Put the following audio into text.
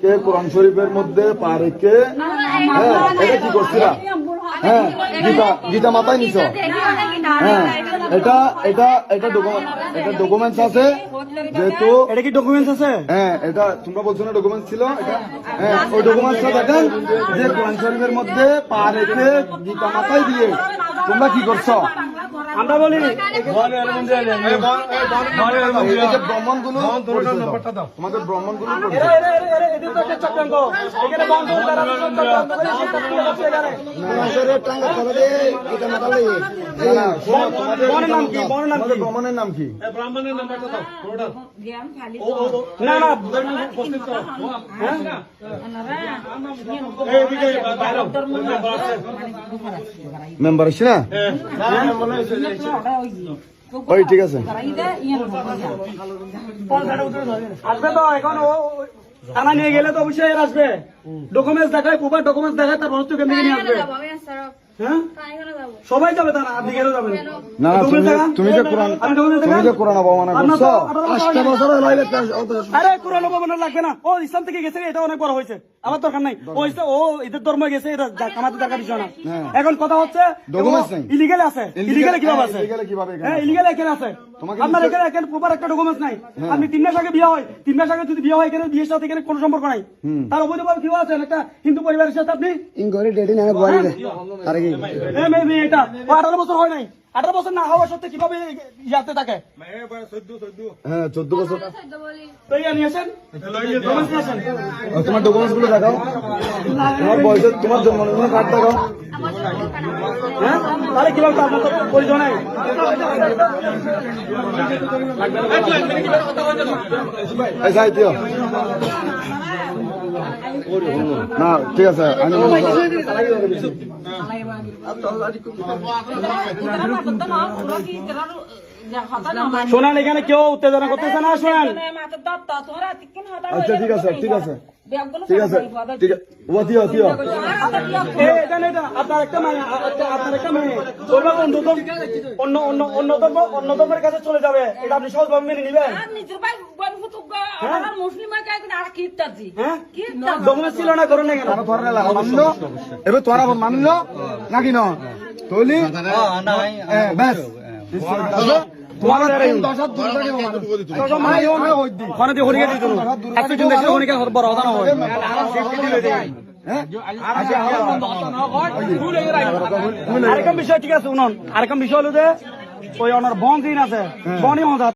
কে কোরআন শরীফের মধ্যে পা রেখে এটা কি করছিলা? হ্যাঁ, গীতা মাথায় নিছ। হ্যাঁ, এটা ডকুমেন্টস আছে, যেহেতু এটা কি ডকুমেন্টস আছে? হ্যাঁ, এটা তোমরা বলছো না ডকুমেন্টস ছিল এটা। হ্যাঁ, ওই ডকুমেন্টসটা দেখেন যে কোরআন শরীফের মধ্যে পা রেখে গীতা মাথায় দিয়ে তোমরা কি করছো? আমরা বলি ব্রাহ্মণ গুলো তোমাদের ব্রাহ্মণ গুলো চক্রান্ত এখানে বন্ধ ব্রাহ্মণের নাম কি? না না মেম্বার আছে না? ওই ঠিক আছে, আসবে তো এখন ও থানা নিয়ে গেলে তো অবশ্যই আসবে। ডকুমেন্টস দেখায়, প্রপার ডকুমেন্টস দেখায়, তারপর হচ্ছে কেন নিয়ে আসবে। হ্যাঁ, সবাই যাবে তারা, আপনি কেন যাবেন? না তুমি যে কোরআন অবমাননা করছো 5টা বছর হলো। আরে কোরআন অবমাননা লাগবে না, ও ইসলাম থেকে গেছে, এটা অনেক বড় হয়েছে, আমার দরকার নাই। ও এদের ধর্ম গেছে, এটা আমাদের দরকার বিষয় না। এখন কথা হচ্ছে ইলিগাল আছে, ইলিগাল কিভাবে আছে? হ্যাঁ, ইলিগাল এখানে আছে, আপনার এখানে প্রপার একটা ডকুমেন্টস নাই। আপনি 3 মাস আগে বিয়ে হয়, 3 মাস আগে যদি বিয়ে হয়, এখানে বিয়ের সাথে এখানে কোনো সম্পর্ক নাই, তার অবৈধভাবে কিভাবে আছেন একটা হিন্দু পরিবারের সাথে আপনি? এটা 18 বছর হয় নাই, 18 বছর না হওয়া সত্ত্বে কিভাবে ইয়াতে থাকে? হ্যাঁ, 14 বছর। তো ইয়া নিয়ে আসেন, তোমার ডকুমেন্টস গুলো দেখাও, তোমার বয়স, তোমার জন্ম কার্ড দেখাও। হ্যাঁ, তাহলে কিভাবে আপনার তো পরিচয় নাই? না ঠিক আছে, শোনেন, এখানে কেউ উত্তেজনা করতেছে না, শোনেন। আচ্ছা ঠিক আছে, ঠিক আছে, ঠিক আছে, ঠিক আছে। আপনার একটা মেয়ে অন্য ধর্মের কাছে চলে যাবে, এটা আপনি সহজভাবে মেনে নিবেন? ডকুমেন্ট ছিল না, করেন না কেন? মানলো এবার তোরা মানলো নাকি না? তৈলি ব্যাস আরেকম বিষয়, ঠিক আছে, উনন আরেকম বিষয় হলো যে ওই ওনার বন দিন আছে, বনই